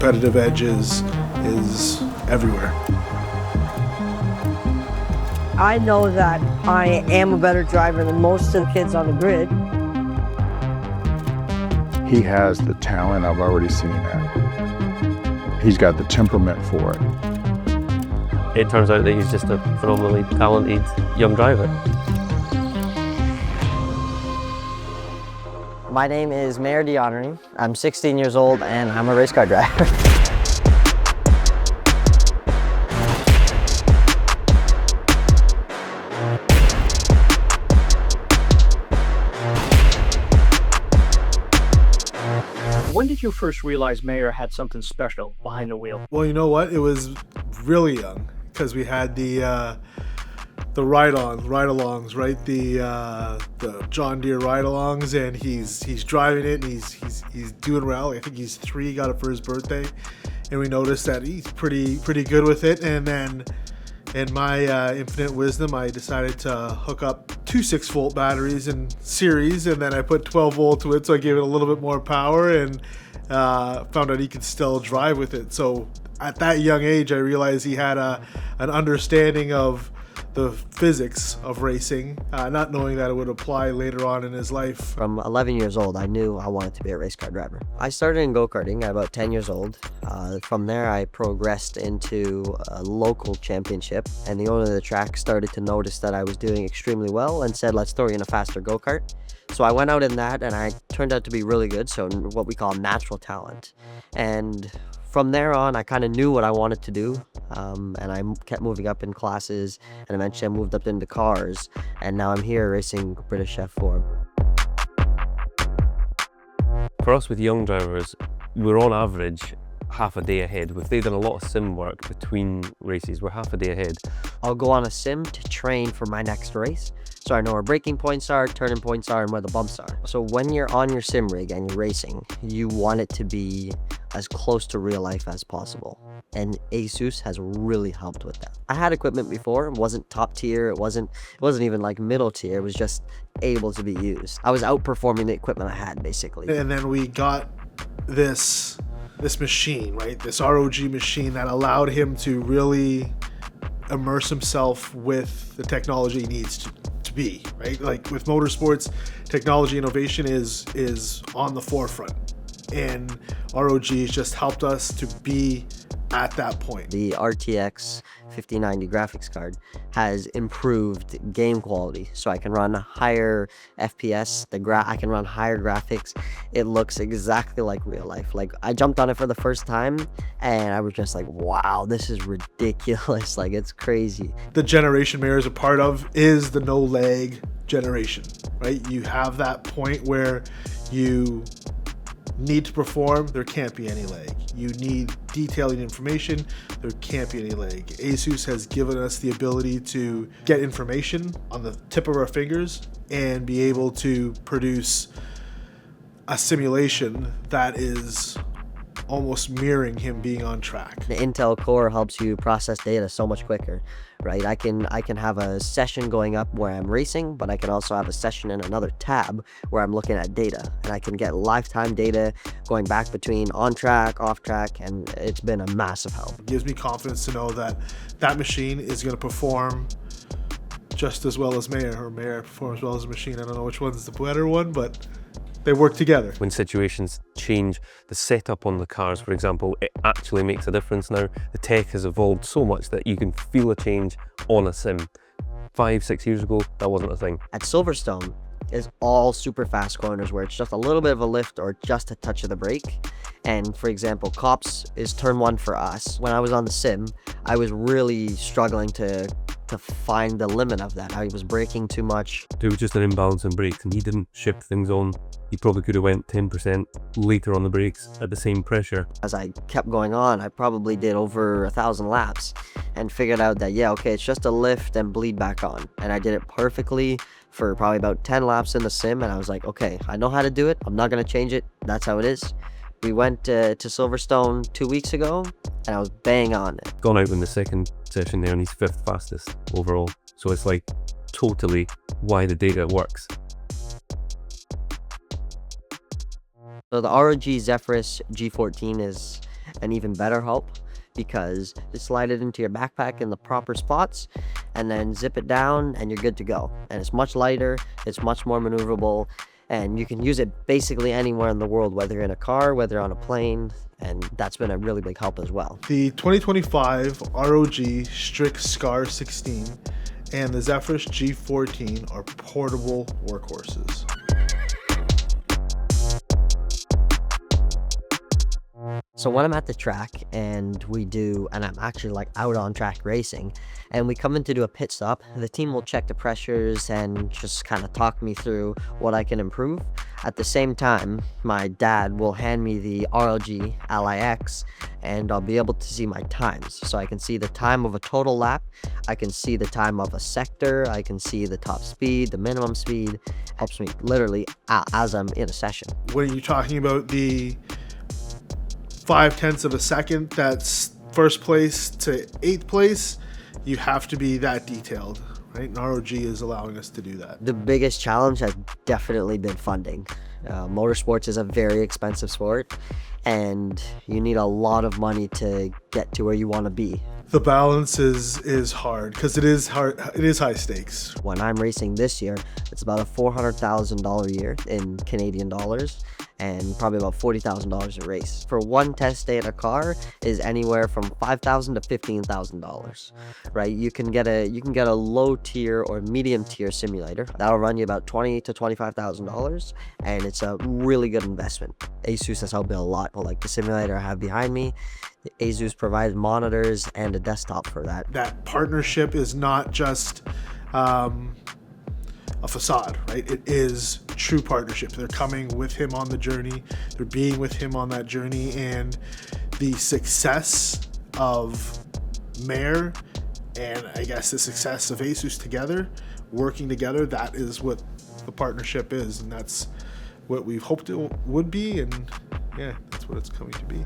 competitive edge is everywhere. I know that I am a better driver than most of the kids on the grid. He has the talent. I've already seen that. He's got the temperament for it. It turns out that he's just a phenomenally talented young driver. My name is Mayer Deonarine. I'm 16 years old and I'm a race car driver. When did you first realize Mayer had something special behind the wheel? Well, you know what? It was really young because we had the ride-alongs, right? The John Deere ride-alongs, and he's driving it, and he's doing well. I think he's 3, got it for his birthday, and we noticed that he's pretty good with it. And then, in my infinite wisdom, I decided to hook up 2 6-volt batteries in series, and then I put 12 volt to it, so I gave it a little bit more power, and found out he could still drive with it. So at that young age, I realized he had an understanding of the physics of racing, not knowing that it would apply later on in his life. From 11 years old, I knew I wanted to be a race car driver. I started in go-karting at about 10 years old. From there, I progressed into a local championship, and the owner of the track started to notice that I was doing extremely well and said, let's throw you in a faster go-kart. So I went out in that, and I turned out to be really good, so what we call natural talent. And from there on, I kind of knew what I wanted to do, and I kept moving up in classes, and eventually I moved up into cars, and now I'm here racing British F4. For us with young drivers, we're on average half a day ahead. If they've done a lot of sim work between races, we're half a day ahead. I'll go on a sim to train for my next race, so I know where braking points are, turning points are, and where the bumps are. So when you're on your sim rig and you're racing, you want it to be as close to real life as possible. And ASUS has really helped with that. I had equipment before, it wasn't top tier, it wasn't even like middle tier, it was just able to be used. I was outperforming the equipment I had, basically. And then we got this machine, right? This ROG machine that allowed him to really immerse himself with the technology he needs to be, right? Like with motorsports, technology innovation is on the forefront, and ROG has just helped us to be at that point. The RTX 5090 graphics card has improved game quality, so I can run higher FPS, I can run higher graphics. It looks exactly like real life. Like, I jumped on it for the first time and I was just like, wow, this is ridiculous. Like, it's crazy. The generation Mayer is a part of is the no lag generation, right? You have that point where you need to perform, there can't be any lag. You need detailing information, there can't be any lag. ASUS has given us the ability to get information on the tip of our fingers and be able to produce a simulation that is almost mirroring him being on track. The Intel Core helps you process data so much quicker, right? I can have a session going up where I'm racing, but I can also have a session in another tab where I'm looking at data, and I can get lifetime data going back between on track, off track, and it's been a massive help. It gives me confidence to know that that machine is going to perform just as well as Mayer, or Mayer performs as well as a machine. I don't know which one's the better one, but they work together. When situations change, the setup on the cars, for example, it actually makes a difference now. The tech has evolved so much that you can feel a change on a sim. 5-6 years ago, that wasn't a thing. At Silverstone is all super fast corners where it's just a little bit of a lift or just a touch of the brake. And for example, Cops is turn 1 for us. When I was on the sim, I was really struggling to find the limit of that. I was braking too much. There was just an imbalance in brakes and he didn't shift things on. He probably could have went 10% later on the brakes at the same pressure. As I kept going on, I probably did over 1,000 laps and figured out that, yeah, okay, it's just a lift and bleed back on. And I did it perfectly for probably about 10 laps in the sim, and I was like, okay, I know how to do it. I'm not gonna change it. That's how it is. We went to Silverstone 2 weeks ago, and I was bang on it. Gone out in the second session there, and he's 5th fastest overall. So it's like totally why the data works. So the ROG Zephyrus G14 is an even better help, because you slide it into your backpack in the proper spots and then zip it down and you're good to go. And it's much lighter, it's much more maneuverable, and you can use it basically anywhere in the world, whether you're in a car, whether you're on a plane, and that's been a really big help as well. The 2025 ROG Strix Scar 16 and the Zephyrus G14 are portable workhorses. So when I'm at the track and I'm actually like out on track racing, and we come in to do a pit stop, the team will check the pressures and just kind of talk me through what I can improve. At the same time, my dad will hand me the ROG Ally X, and I'll be able to see my times. So I can see the time of a total lap, I can see the time of a sector, I can see the top speed, the minimum speed. Helps me literally as I'm in a session. When you're talking about the 0.5 of a second, that's first place to 8th place, you have to be that detailed, right? And ROG is allowing us to do that. The biggest challenge has definitely been funding. Motorsports is a very expensive sport, and you need a lot of money to get to where you want to be. The balance is hard because it is hard. It is high stakes. When I'm racing this year, it's about a $400,000 a year in Canadian dollars, and probably about $40,000 a race. For one test day in a car is anywhere from $5,000 to $15,000, right? You can get a low tier or medium tier simulator that'll run you about $20,000 to $25,000, and it's a really good investment. ASUS has helped me a lot. Like the simulator I have behind me, ASUS provides monitors and a desktop for that. That partnership is not just a facade, right? It is true partnership. They're coming with him on the journey. They're being with him on that journey, and the success of Mayer and I guess the success of ASUS together, working together, that is what the partnership is, and that's what we've hoped it would be, and yeah, that's what it's coming to be.